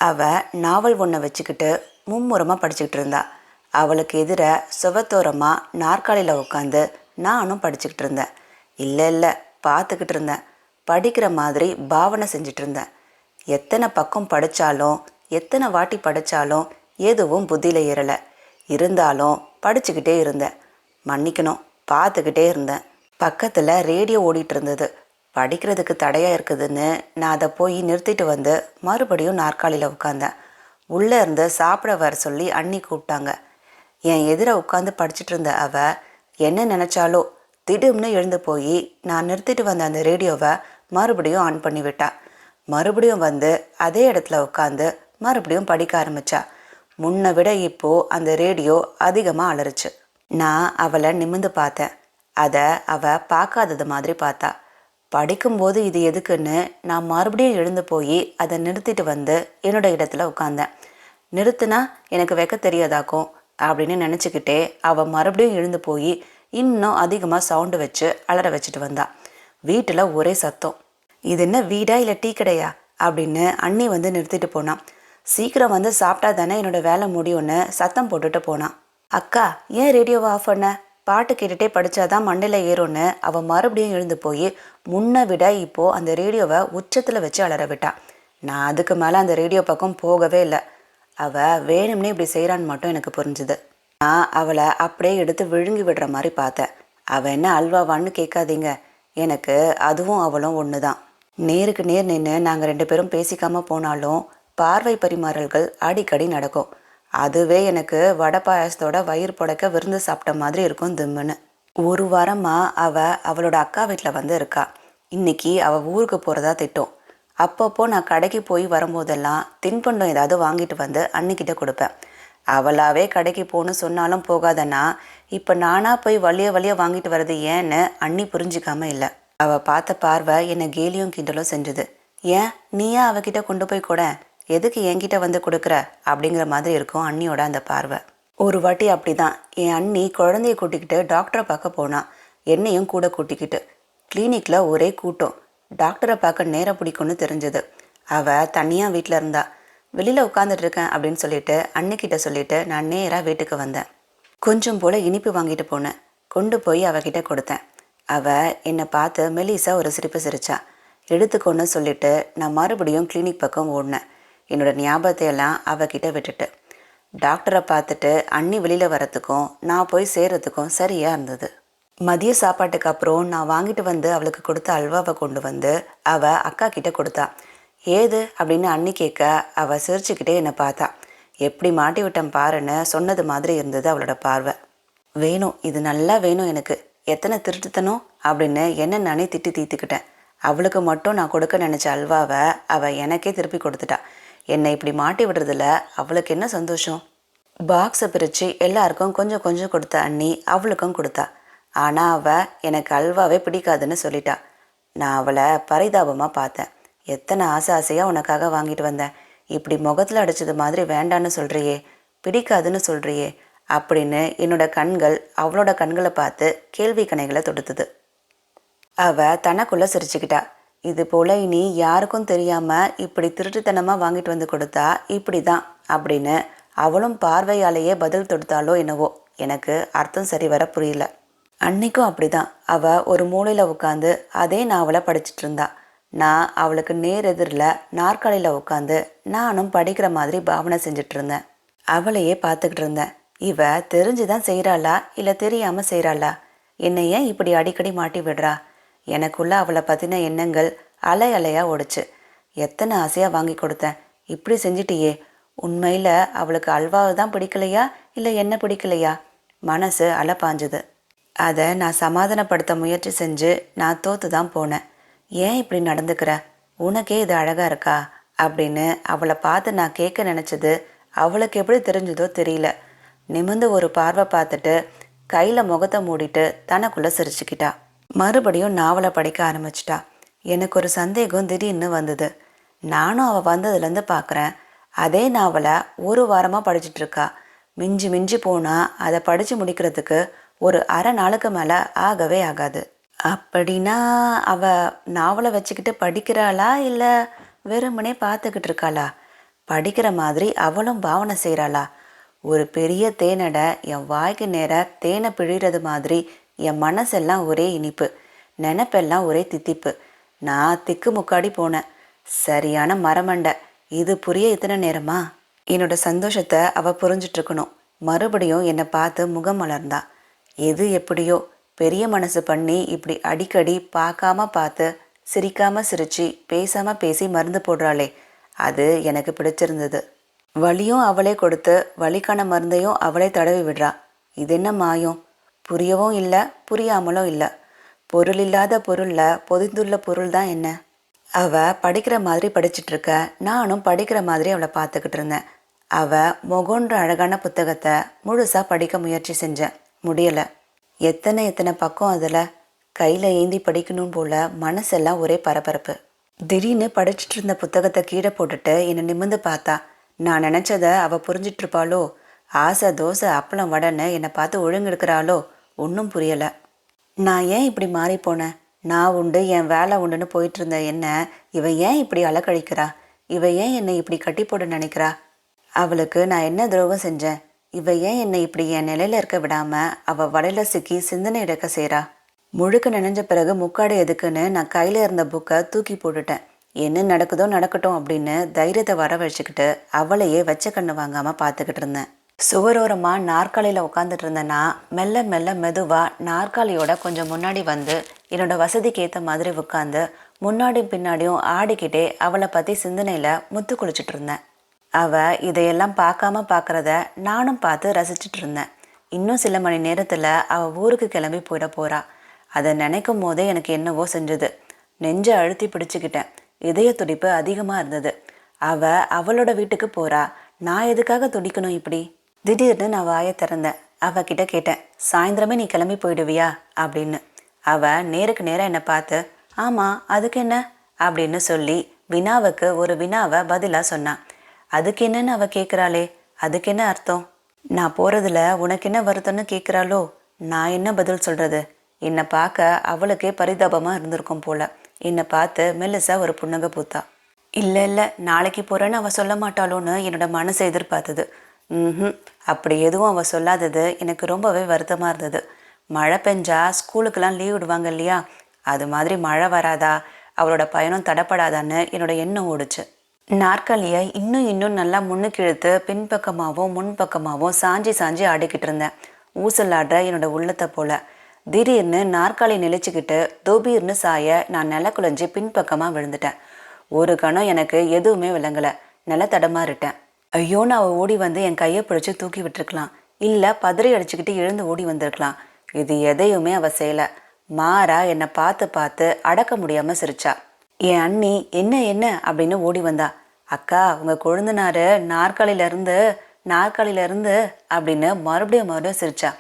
அவள் நாவல் ஒன்றை வச்சுக்கிட்டு மும்முரமாக படிச்சுக்கிட்டு இருந்தா. அவளுக்கு எதிர சுவத்தோரமாக நாற்காலியில் உட்காந்து நானும் படிச்சுக்கிட்டு இருந்தேன். இல்லை பார்த்துக்கிட்டு இருந்தேன். படிக்கிற மாதிரி பாவனை செஞ்சிட்டு இருந்தேன். எத்தனை பக்கம் படித்தாலும் எத்தனை வாட்டி படித்தாலும் எதுவும் புத்தியில் ஏறலை. இருந்தாலும் படிச்சுக்கிட்டே இருந்தேன். மன்னிக்கணும், பார்த்துக்கிட்டே இருந்தேன். பக்கத்தில் ரேடியோ ஓடிட்டு இருந்தது. படிக்கிறதுக்கு தடையாக இருக்குதுன்னு நான் அதை போய் நிறுத்திட்டு வந்து மறுபடியும் நாற்காலியில் உட்காந்தேன். உள்ளே இருந்து சாப்பிட வர சொல்லி அண்ணி கூப்பிட்டாங்க. என் எதிர உட்காந்து படிச்சுட்டு இருந்த அவள் என்ன நினச்சாலோ திடும்னு எழுந்து போய் நான் நிறுத்திட்டு வந்த அந்த ரேடியோவை மறுபடியும் ஆன் பண்ணி விட்டா. மறுபடியும் வந்து அதே இடத்துல உட்காந்து மறுபடியும் படிக்க ஆரம்பித்தா. முன்னை விட இப்போது அந்த ரேடியோ அதிகமாக அலறுச்சு. நான் அவளை நிமிர்ந்து பார்த்தேன். அதை அவள் பார்க்காதது மாதிரி பார்த்தா. படிக்கும்போது இது எதுக்குன்னு நான் மறுபடியும் எழுந்து போய் அதை நிறுத்திட்டு வந்து என்னோட இடத்துல உட்காந்தேன். நிறுத்துனா எனக்கு வைக்க தெரியாதாக்கும் அப்படின்னு நினச்சிக்கிட்டே அவள் மறுபடியும் எழுந்து போய் இன்னும் அதிகமாக சவுண்டு வச்சு அலற வச்சுட்டு வந்தா. வீட்டில் ஒரே சத்தம். இது என்ன வீடா இல்லை டீ கடையா அப்படின்னு அண்ணி வந்து நிறுத்திட்டு போனான். சீக்கிரம் வந்து சாப்பிட்டா தானே என்னோட வேலை முடியும்னு சத்தம் போட்டுட்டு போனான். அக்கா, ஏன் ரேடியோவை ஆஃப் பண்ண? பாட்டு கேட்டுகிட்டே படித்தாதான் மண்டையில் ஏறும்னு அவள் மறுபடியும் எழுந்து போய் முன்னை விட இப்போது அந்த ரேடியோவை உச்சத்தில் வச்சு அலற விட்டான். நான் அதுக்கு மேலே அந்த ரேடியோ பக்கம் போகவே இல்லை. அவள் வேணும்னே இப்படி செய்கிறான்னு மட்டும் எனக்கு புரிஞ்சுது. நான் அவளை அப்படியே எடுத்து விழுங்கி விடுற மாதிரி பார்த்தேன். அவள் என்ன அல்வாவான்னு கேட்காதீங்க, எனக்கு அதுவும் அவளும் ஒன்று தான். நேருக்கு நேர் நின்று நாங்கள் 2 பேரும் பேசிக்காமல் போனாலும் பார்வை பரிமாறல்கள் அடிக்கடி நடக்கும். அதுவே எனக்கு வடை பாயாசத்தோட வயிறு புடைக்க விருந்து சாப்பிட்ட மாதிரி இருக்கும் திம்முன்னு. ஒரு வாரமாக அவளோட அக்கா வீட்டில் வந்து இருக்கா. இன்னைக்கு அவள் ஊருக்கு போகிறதா திட்டம். அப்பப்போ நான் கடைக்கு போய் வரும்போதெல்லாம் தின்பண்டம் ஏதாவது வாங்கிட்டு வந்து அன்னிக்கிட்ட கொடுப்பேன். அவளாவே கடைக்கு போகணும்னு சொன்னாலும் போகாதன்னா இப்போ நானாக போய் வழிய வாங்கிட்டு வர்றது ஏன்னு அண்ணி புரிஞ்சிக்காம இல்லை. அவள் பார்த்த பார்வை என்னை கேலியும் கிண்டலும் செஞ்சுது. ஏன் நீயா அவகிட்ட கொண்டு போய் கூட, எதுக்கு என்கிட்ட வந்து கொடுக்குற அப்படிங்கிற மாதிரி இருக்கும் அண்ணியோட அந்த பார்வை. ஒரு வாட்டி அப்படிதான் என் அண்ணி குழந்தைய கூட்டிக்கிட்டு டாக்டரை பார்க்க போனான். என்னையும் கூட கூட்டிக்கிட்டு. கிளினிக்கில் ஒரே கூட்டம். டாக்டரை பார்க்க நேரம் பிடிக்கும்னு தெரிஞ்சது. அவள் தனியாக வீட்டில் இருந்தா. வெளியில் உட்காந்துட்டு இருக்கேன் அப்படின்னு சொல்லிட்டு அன்னிக்கிட்ட சொல்லிட்டு நான் நேராக வீட்டுக்கு வந்தேன். கொஞ்சம் போல் இனிப்பு வாங்கிட்டு போனேன். கொண்டு போய் அவகிட்ட கொடுத்தேன். அவள் என்னை பார்த்து மெலிசா ஒரு சிரிப்பு சிரிச்சா. எடுத்துக்கொன்னு சொல்லிட்டு நான் மறுபடியும் கிளினிக் பக்கம் ஓடினேன். என்னோட ஞாபகத்தையெல்லாம் அவகிட்ட விட்டுட்டு. டாக்டரை பார்த்துட்டு அண்ணி வெளியில் வரத்துக்கும் நான் போய் சேர்றதுக்கும் சரியாக இருந்தது. மதிய சாப்பாட்டுக்கு அப்புறம் நான் வாங்கிட்டு வந்து அவளுக்கு கொடுத்த அல்வாவை கொண்டு வந்து அவள் அக்கா கிட்ட கொடுத்தா. ஏது அப்படின்னு அண்ணி கேட்க அவள் சிரிச்சுக்கிட்டே என்னை பார்த்தா. எப்படி மாட்டி விட்டேன் பாருன்னு சொன்னது மாதிரி இருந்தது அவளோட பார்வை. வேணும், இது நல்லா வேணும் எனக்கு, எத்தனை திருட்டுத்தனம் அப்படின்னு என்ன நானே திட்டி தீர்த்துக்கிட்டேன். அவளுக்கு மட்டும் நான் கொடுக்க நினச்ச அல்வாவை அவள் எனக்கே திருப்பி கொடுத்துட்டா. என்னை இப்படி மாட்டி விடுறதுல அவளுக்கு என்ன சந்தோஷம். பாக்ஸை பிரித்து எல்லாருக்கும் கொஞ்சம் கொஞ்சம் கொடுத்த அண்ணி அவளுக்கும் கொடுத்தா. ஆனால் அவள் எனக்கு அல்வாவே பிடிக்காதுன்னு சொல்லிட்டா. நான் அவளை பரிதாபமாக பார்த்தேன். எத்தனை ஆசையாக உனக்காக வாங்கிட்டு வந்தேன், இப்படி முகத்தில் அடித்தது மாதிரி வேண்டான்னு சொல்கிறியே, பிடிக்காதுன்னு சொல்கிறியே அப்படின்னு என்னோட கண்கள் அவளோட கண்களை பார்த்து கேள்வி கணைகளை தொடுத்துது. அவள் தனக்குள்ளே சிரிச்சுக்கிட்டா. இது போல் இனி யாருக்கும் தெரியாமல் இப்படி திருட்டுத்தனமாக வாங்கிட்டு வந்து கொடுத்தா இப்படி தான் அப்படின்னு அவளும் பார்வையாலேயே பதில் தொடுத்தாலோ என்னவோ எனக்கு அர்த்தம் சரி வர புரியல. அன்னைக்கும் அப்படிதான். அவள் ஒரு மூலையில் உட்காந்து அதே நாவலை படிச்சுட்டு இருந்தா. நான் அவளுக்கு நேர் எதிரில் நாற்காலியில் உட்காந்து நானும் படிக்கிற மாதிரி பாவனை செஞ்சுட்டு இருந்தேன். அவளையே பார்த்துக்கிட்டு இருந்தேன். இவ தெரிஞ்சுதான் செய்கிறாளா இல்லை தெரியாமல் செய்கிறாளா? என்னை ஏன் இப்படி அடிக்கடி மாட்டி விடுறா? எனக்குள்ள அவளை பற்றின எண்ணங்கள் அலை அலையாக ஓடிச்சு. எத்தனை ஆசையாக வாங்கி கொடுத்தேன், இப்படி செஞ்சிட்டியே. உண்மையில் அவளுக்கு அல்வாவை தான் பிடிக்கலையா இல்லை என்ன பிடிக்கலையா? மனசு அலை பாஞ்சுது. அதை நான் சமாதானப்படுத்த முயற்சி செஞ்சு நான் தோற்று தான் போனேன். ஏன் இப்படி நடந்துக்கிற, உனக்கே இது அழகாக இருக்கா அப்படின்னு அவளை பார்த்து நான் கேட்க நினச்சது அவளுக்கு எப்படி தெரிஞ்சதோ தெரியல. நிமிர்ந்து ஒரு பார்வை பார்த்துட்டு கையில் முகத்தை மூடிட்டு தனக்குள்ளே சிரிச்சுக்கிட்டா. மறுபடியும் நாவலை படிக்க ஆரம்பிச்சிட்டா. எனக்கு ஒரு சந்தேகம் திடீர்னு வந்தது. நானும் அவள் வந்ததுலேருந்து பார்க்குறேன். அதே நாவலை ஒரு வாரமாக படிச்சுட்ருக்கா. மிஞ்சி மிஞ்சி போனால் அதை படித்து முடிக்கிறதுக்கு ஒரு அரை நாளுக்கு மேலே ஆகவே ஆகாது. அப்படின்னா அவள் நாவலை வச்சுக்கிட்டு படிக்கிறாளா இல்லை வெறுமனே பார்த்துக்கிட்டு இருக்காளா? படிக்கிற மாதிரி அவளும் பாவனை செய்கிறாளா? ஒரு பெரிய தேனடை என் வாய்க்கு நேராக தேனை பிழிறது மாதிரி என் மனசெல்லாம் ஒரே இனிப்பு, நினப்பெல்லாம் ஒரே தித்திப்பு. நான் திக்கு முக்காடி போனேன். சரியான மரமண்டை. இது புரிய இத்தனை நேரமா? என்னோட சந்தோஷத்தை அவள் புரிஞ்சிட்ருக்கணும். மறுபடியும் என்னை பார்த்து முகம் மலர்ந்தா. எது எப்படியோ பெரிய மனசு பண்ணி இப்படி அடிக்கடி பார்க்காம பார்த்து சிரிக்காம சிரிச்சு பேசாம பேசி மருந்து போடுறாளே, அது எனக்கு பிடிச்சிருந்தது. வலியும் அவளே கொடுத்து வலிக்கான மருந்தையும் அவளே தடவி விடுறா. இது என்ன மாயம்? புரியவும் இல்லை, புரியாமலும் இல்லை. பொருள் இல்லாத பொருளில் பொதிந்துள்ள பொருள் தான் என்ன? அவள் படிக்கிற மாதிரி படிச்சுட்ருக்க, நானும் படிக்கிற மாதிரி அவளை பார்த்துக்கிட்டு இருந்தேன். அவள் முகன்ற அழகான புத்தகத்தை முழுசாக படிக்க முயற்சி செஞ்சேன். முடியலை. எத்தனை பக்கம் அதில் கையில் ஏந்தி படிக்கணும் போல் மனசெல்லாம் ஒரே பரபரப்பு. திடீர்னு படிச்சுட்டு இருந்த புத்தகத்தை கீழே போட்டுட்டு என்னை நிமிர்ந்து பார்த்தா. நான் நினச்சதை அவள் புரிஞ்சிட்ருப்பாளோ, ஆசை தோசை அப்பளம் வடன்னு என்னை பார்த்து ஒழுங்கெடுக்கிறாளோ, ஒன்றும் புரியலை. நான் ஏன் இப்படி மாறி போனேன்? நான் உண்டு என் வேலை உண்டுன்னு போயிட்டு இருந்த என்ன இவன் ஏன் இப்படி அலக்கழிக்கிறா? இவன் ஏன் என்னை இப்படி கட்டி போட நினைக்கிறா? அவளுக்கு நான் என்ன துரோகம் செஞ்சேன்? இவ ஏன் என்னை இப்படி என் நிலையில இருக்க விடாமல் அவள் வலையில் சிக்கி சிந்தனை இழக்க செய்கிறா? முழுக்க நினைஞ்ச பிறகு முக்காடு எதுக்குன்னு நான் கையில் இருந்த புக்கை தூக்கி போட்டுட்டேன். என்ன நடக்குதோ நடக்கட்டும் அப்படின்னு தைரியத்தை வர வச்சுக்கிட்டு அவளையே வச்ச கண்ணு வாங்காமல் பார்த்துக்கிட்டு இருந்தேன். சுவரோரமாக நாற்காலியில் உட்காந்துட்டு இருந்தேன்னா மெல்ல மெல்ல மெதுவாக நாற்காலியோட கொஞ்சம் முன்னாடி வந்து என்னோட வசதிக்கு ஏற்ற மாதிரி உட்காந்து முன்னாடியும் பின்னாடியும் ஆடிக்கிட்டே அவளை பற்றி சிந்தனையில் முத்து குளிச்சுட்டு இருந்தேன். அவள் இதையெல்லாம் பார்க்குறத நானும் பார்த்து ரசிச்சுட்டு இருந்தேன். இன்னும் சில மணி நேரத்தில் அவள் ஊருக்கு கிளம்பி போயிட போகிறா. அதை நினைக்கும் போதே எனக்கு என்னவோ செஞ்சது. நெஞ்சை அழுத்தி பிடிச்சிக்கிட்டேன். இதய துடிப்பு அதிகமாக இருந்தது. அவளோட வீட்டுக்கு போகிறா. நான் எதுக்காக துடிக்கணும் இப்படி? திடீர்னு நான் வாயை திறந்தேன். அவகிட்ட கேட்டேன், சாயந்தரமே நீ கிளம்பி போயிடுவியா அப்படின்னு. அவள் நேருக்கு நேராக என்னை பார்த்து, ஆமாம் அதுக்கு என்ன அப்படின்னு சொல்லி வினாவுக்கு ஒரு வினாவை பதிலாக சொன்னான். அதுக்கு என்னன்னு அவள் கேட்குறாளே, அதுக்கு என்ன அர்த்தம்? நான் போகிறதுல உனக்கு என்ன வருத்தம்னு கேட்குறாளோ? நான் என்ன பதில் சொல்கிறது? என்னை பார்க்க அவளுக்கே பரிதாபமாக இருந்திருக்கும் போல. என்னை பார்த்து மெல்லிசா ஒரு புன்னகை பூத்தா. இல்லை நாளைக்கு போகிறேன்னு அவள் சொல்ல மாட்டாளோன்னு என்னோட மனசை எதிர்பார்த்தது. அப்படி எதுவும் அவள் சொல்லாதது எனக்கு ரொம்பவே வருத்தமாக இருந்தது. மழை பெஞ்சா ஸ்கூலுக்கெல்லாம் லீவ் விடுவாங்க இல்லையா, அது மாதிரி மழை வராதா, அவளோட பயணம் தடப்படாதான்னு என்னோட எண்ணம் ஓடுச்சு. நாற்காலியை இன்னும் நல்லா முன்னுக்கு இழுத்து பின்பக்கமாகவும் முன்பக்கமாகவும் சாஞ்சி ஆடிக்கிட்டு இருந்தேன். ஊசலாடுற என்னோட உள்ளத்தை போல. திடீர்னு நாற்காலி நிலைச்சிக்கிட்டு தோபீர்னு சாய நான் நில குலைஞ்சி பின்பக்கமாக விழுந்துட்டேன். ஒரு கணம் எனக்கு எதுவுமே விளங்கலை. நில தடமாறிட்டேன். ஐயோன்னு அவள் ஓடி வந்து என் கையை பிடிச்சி தூக்கி விட்டுருக்கலாம். இல்லை பதறி அடிச்சுக்கிட்டு எழுந்து ஓடி வந்திருக்கலாம். இது எதையுமே அவள் செய்யலை. மாறா என்னை பார்த்து அடக்க முடியாமல் சிரிச்சா. என் அண்ணி என்ன அப்படின்னு ஓடி வந்தா. அக்கா உங்கள் கொழுந்தனாரு நாற்காலியிலேருந்து அப்படின்னு மறுபடியும் சிரிச்சா.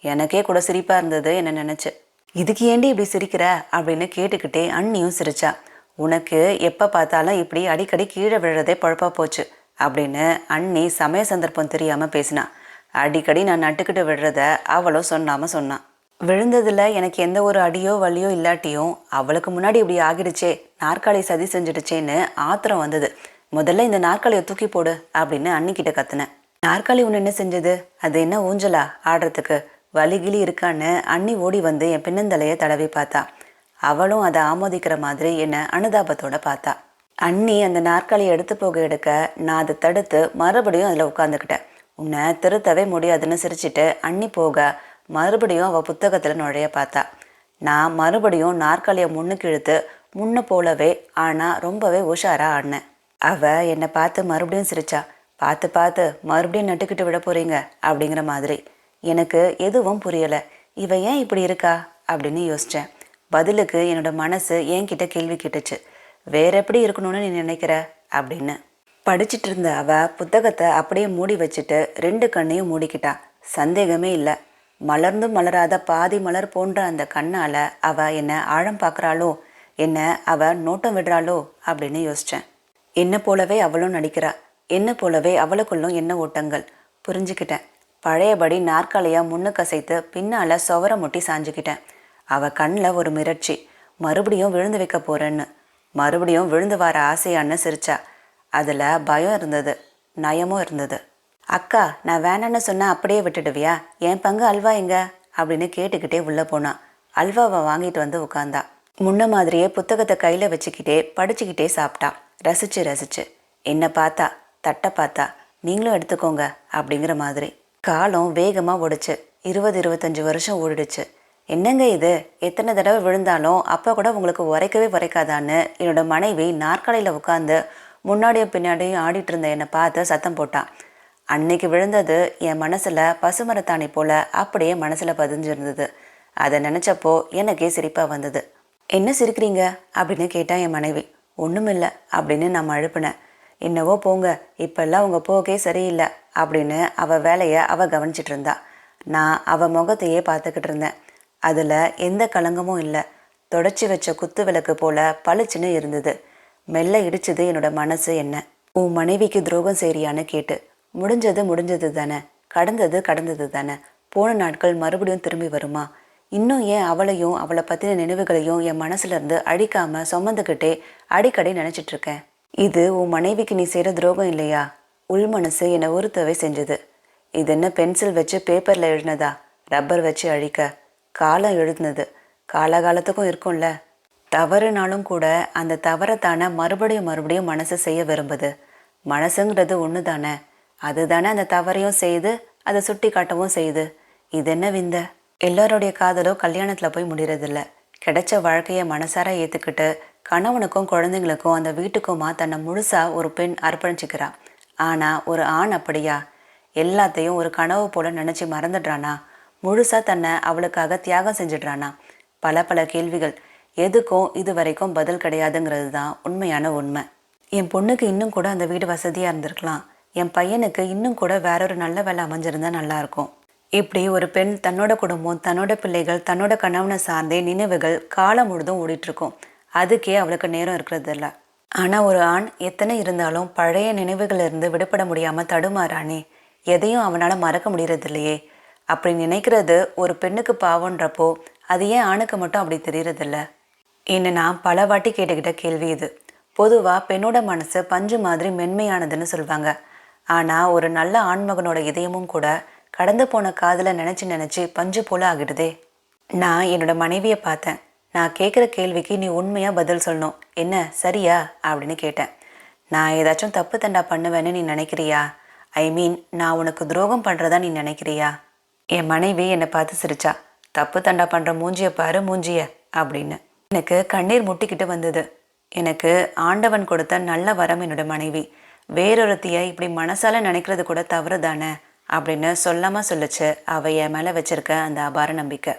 எனக்கே கூட சிரிப்பாக இருந்தது என்ன நினச்சி. இதுக்கு ஏண்டி இப்படி சிரிக்கிற அப்படின்னு கேட்டுக்கிட்டே அண்ணியும் சிரிச்சா. உனக்கு எப்போ பார்த்தாலும் இப்படி அடிக்கடி கீழே விழுறதே பழப்பா போச்சு அப்படின்னு அண்ணி சமய சந்தர்ப்பம் தெரியாமல் பேசினா. அடிக்கடி நான் நட்டுக்கிட்டு விடுறத அவளும் சொன்னான். விழுந்ததில் எனக்கு எந்த ஒரு அடியோ வலியோ இல்லாட்டியும் அவளுக்கு முன்னாடி இப்படி ஆகிடுச்சே, நாற்காலி சதி செஞ்சிடுச்சேன்னு ஆத்திரம் வந்தது. முதல்ல இந்த நாற்காலியை தூக்கி போடு அப்படின்னு அண்ணிக்கிட்ட கத்துனேன். நாற்காலி ஒன்று என்ன செஞ்சது? அது என்ன ஊஞ்சலா ஆடுறதுக்கு? வலிகிலி இருக்கான்னு அண்ணி ஓடி வந்து என் பின்னந்தலையை தடவி பார்த்தா. அவளும் அதை ஆமோதிக்கிற மாதிரி என்னை அனுதாபத்தோட பார்த்தா. அண்ணி அந்த நாற்காலியை எடுக்க நான் அதை தடுத்து மறுபடியும் அதில் உட்காந்துக்கிட்டேன். உன்னை திருத்தவே முடியாதுன்னு சிரிச்சிட்டு அண்ணி போக மறுபடியும் அவள் புத்தகத்தில் நுழைய பார்த்தா. நான் மறுபடியும் நாற்காலியை முன்னுக்கு இழுத்து முன்ன போலவே ஆனால் ரொம்பவே உஷாராக ஆடினேன். அவள் என்னை பார்த்து மறுபடியும் சிரிச்சா. பார்த்து மறுபடியும் நட்டுக்கிட்டு விட போகிறீங்க அப்படிங்கிற மாதிரி. எனக்கு எதுவும் புரியலை. இவ ஏன் இப்படி இருக்கா அப்படின்னு யோசித்தேன். பதிலுக்கு என்னோட மனசு என்கிட்ட கேள்வி கேட்டுச்சு. வேற எப்படி இருக்கணும்னு நீ நினைக்கிற அப்படின்னு. படிச்சுட்டு இருந்த அவள் புத்தகத்தை அப்படியே மூடி வச்சுட்டு 2 கண்ணையும் மூடிக்கிட்டா. சந்தேகமே இல்லை, மலர்ந்தும் மலராத பாதி மலர் போன்ற அந்த கண்ணால் அவள் என்னை ஆழம் பார்க்குறாளோ, என்ன அவள் நோட்டம் விடுறாளோ அப்படின்னு யோசித்தேன். என்ன போலவே அவளும் நடிக்கிறா. என்ன போலவே அவளுக்குள்ளும் என்ன ஓட்டங்கள் புரிஞ்சுக்கிட்டேன். பழையபடி நாற்காலியை முன்னுக்கு அசைத்து பின்னால் சுவரை முட்டி சாஞ்சுக்கிட்டேன். அவள் கண்ணில் ஒரு மிரட்சி. மறுபடியும் விழுந்து வைக்க போகிறேன்னு. மறுபடியும் விழுந்து வர ஆசையான்னு சிரிச்சா. அதில் பயம் இருந்தது, நயமும் இருந்தது. அக்கா, நான் வேணான்னு சொன்னால் அப்படியே விட்டுடுவியா? என் பங்கு அல்வா எங்க அப்படின்னு கேட்டுக்கிட்டே உள்ளே போனான். அல்வாவை வாங்கிட்டு வந்து உட்காந்தா. முன்ன மாதிரியே புத்தகத்தை கையில் வச்சுக்கிட்டே படிச்சுக்கிட்டே சாப்பிட்டா. ரசிச்சு ரசிச்சு. என்னை பார்த்தா, தட்டை பார்த்தா, நீங்களும் எடுத்துக்கோங்க அப்படிங்கிற மாதிரி. காலம் வேகமாக ஓடுச்சு. 20-25 வருஷம் ஓடிடுச்சு. என்னங்க இது, எத்தனை தடவை விழுந்தாலும் அப்போ கூட உங்களுக்கு உரைக்கவே உரைக்காதான்னு என்னோட மனைவி நாற்காலியில் உட்காந்து முன்னாடியும் பின்னாடியும் ஆடிட்டு இருந்த என்னை பார்த்து சத்தம் போட்டான். அன்னைக்கு விழுந்தது என் மனசில் பசுமரத்தாணி போல அப்படியே மனசில் பதிஞ்சிருந்தது. அதை நினச்சப்போ எனக்கே சிரிப்பாக வந்தது. என்ன சிரிக்கிறீங்க அப்படின்னு கேட்டான் என் மனைவி. ஒன்றுமில்லை அப்படின்னு நான் அழுப்பினேன். என்னவோ போங்க, இப்பெல்லாம் உங்கள் போக்கே சரியில்லை அப்படின்னு அவள் வேலையை அவள் கவனிச்சிட்டு இருந்தா. நான் அவள் முகத்தையே பார்த்துக்கிட்டு இருந்தேன். அதில் எந்த கலங்கமும் இல்லை. தொடச்சி வச்ச குத்து விளக்கு போல பளிச்சுன்னு இருந்தது. மெல்ல இடிச்சது என்னோட மனசு. என்ன, உன் மனைவிக்கு துரோகம் செய்றியான்னு கேட்டு. முடிஞ்சது முடிஞ்சது தானே, கடந்தது கடந்தது தானே, போன நாட்கள் மறுபடியும் திரும்பி வருமா? இன்னும் ஏன் அவளையும் அவளை பற்றின நினைவுகளையும் என் மனசுலேருந்து அழிக்காமல் சுமந்துக்கிட்டே அடிக்கடி நினச்சிட்டு இருக்கேன். இது உன் மனைவிக்கு நீ செய்கிற துரோகம் இல்லையா? உள் மனசு என்னை உறுத்தவே செஞ்சது. இது என்ன பென்சில் வச்சு பேப்பரில் எழுதினதா? ரப்பர் வச்சு அழிக்க? காலம் எழுதுனது காலகாலத்துக்கும் இருக்கும்ல. தவறுனாலும் கூட அந்த தவறைத்தானே மறுபடியும் மறுபடியும் மனசு செய்ய விரும்புது. மனசுங்கிறது ஒன்று தானே, அதுதானே அந்த தவறையும் செய்து அதை சுட்டி காட்டவும் செய்யுது. இது என்ன விந்த? எல்லாருடைய காதலும் கல்யாணத்தில் போய் முடியறதில்ல. கிடைச்ச வாழ்க்கையை மனசார ஏற்றுக்கிட்டு கணவனுக்கும் குழந்தைங்களுக்கும் அந்த வீட்டுக்குமா தன்னை முழுசாக ஒரு பெண் அர்ப்பணிச்சுக்கிறா. ஆனால் ஒரு ஆண் அப்படியா? எல்லாத்தையும் ஒரு கனவு போல நினச்சி மறந்துடுறானா? முழுசாக தன்னை அவளுக்காக தியாகம் செஞ்சிடுறானா? பல பல கேள்விகள். எதுக்கும் இது வரைக்கும் பதில் கிடையாதுங்கிறது தான் உண்மையான உண்மை. என் பொண்ணுக்கு இன்னும் கூட அந்த வீடு வசதியாக இருந்திருக்கலாம். என் பையனுக்கு இன்னும் கூட வேறொரு நல்ல வேலை அமைஞ்சிருந்தா நல்லாயிருக்கும். இப்படி ஒரு பெண் தன்னோட குடும்பம், தன்னோட பிள்ளைகள், தன்னோட கணவனை சார்ந்தே நினைவுகள் காலம் முழுதும் ஓடிட்டுருக்கும். அதுக்கே அவளுக்கு நேரம் இருக்கிறது இல்லை. ஆனால் ஒரு ஆண் எத்தனை இருந்தாலும் பழைய நினைவுகளிலிருந்து விடுபட முடியாமல் தடுமாறானே. எதையும் அவனால் மறக்க முடியறது இல்லையே. அப்படி நினைக்கிறது ஒரு பெண்ணுக்கு பாவன்றப்போ அது ஏன் ஆணுக்கு மட்டும் அப்படி தெரியறதில்ல? என்ன நான் பல வாட்டி கேட்டுக்கிட்ட கேள்வி இது. பொதுவாக பெண்ணோட மனசு பஞ்சு மாதிரி மென்மையானதுன்னு சொல்லுவாங்க. ஆனால் ஒரு நல்ல ஆண்மகனோட இதயமும் கூட கடந்து போன காதலை நினச்சி பஞ்சு போல ஆகிடுதே. நான் என்னோட மனைவியை பார்த்தேன். நான் கேட்குற கேள்விக்கு நீ உண்மையாக பதில் சொல்லணும். என்ன, சரியா அப்படின்னு கேட்டேன். நான் ஏதாச்சும் தப்பு தண்டா பண்ணுவேன்னு நீ நினைக்கிறியா? நான் உனக்கு துரோகம் பண்ணுறதா நீ நினைக்கிறியா? என் மனைவி என்னை பார்த்து சிரிச்சா. தப்பு தண்டா பண்ணுற மூஞ்சியை பாரு மூஞ்சிய அப்படின்னு. எனக்கு கண்ணீர் முட்டிக்கிட்டு வந்தது. எனக்கு ஆண்டவன் கொடுத்த நல்ல வரம் என்னோட மனைவி. வேறொருத்தியை இப்படி மனசால நினைக்கிறது கூட தவறு தானே அப்படின்னு சொல்லாமல் சொல்லிச்சு அவ என் மேலே வச்சிருக்க அந்த அபார நம்பிக்கை.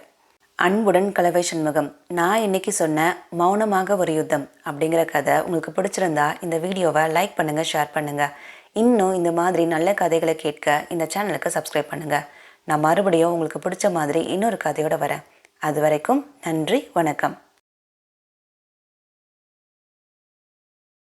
அன்புடன் கலவை சண்முகம். நான் இன்னைக்கு சொன்ன மௌனமாக ஒரு யுத்தம் அப்படிங்கிற கதை உங்களுக்கு பிடிச்சிருந்தா இந்த வீடியோவை லைக் பண்ணுங்கள், ஷேர் பண்ணுங்கள். இன்னும் இந்த மாதிரி நல்ல கதைகளை கேட்க இந்த சேனலுக்கு சப்ஸ்கிரைப் பண்ணுங்கள். நான் மறுபடியும் உங்களுக்கு பிடிச்ச மாதிரி இன்னொரு கதையோடு வரேன். அது வரைக்கும் நன்றி, வணக்கம்.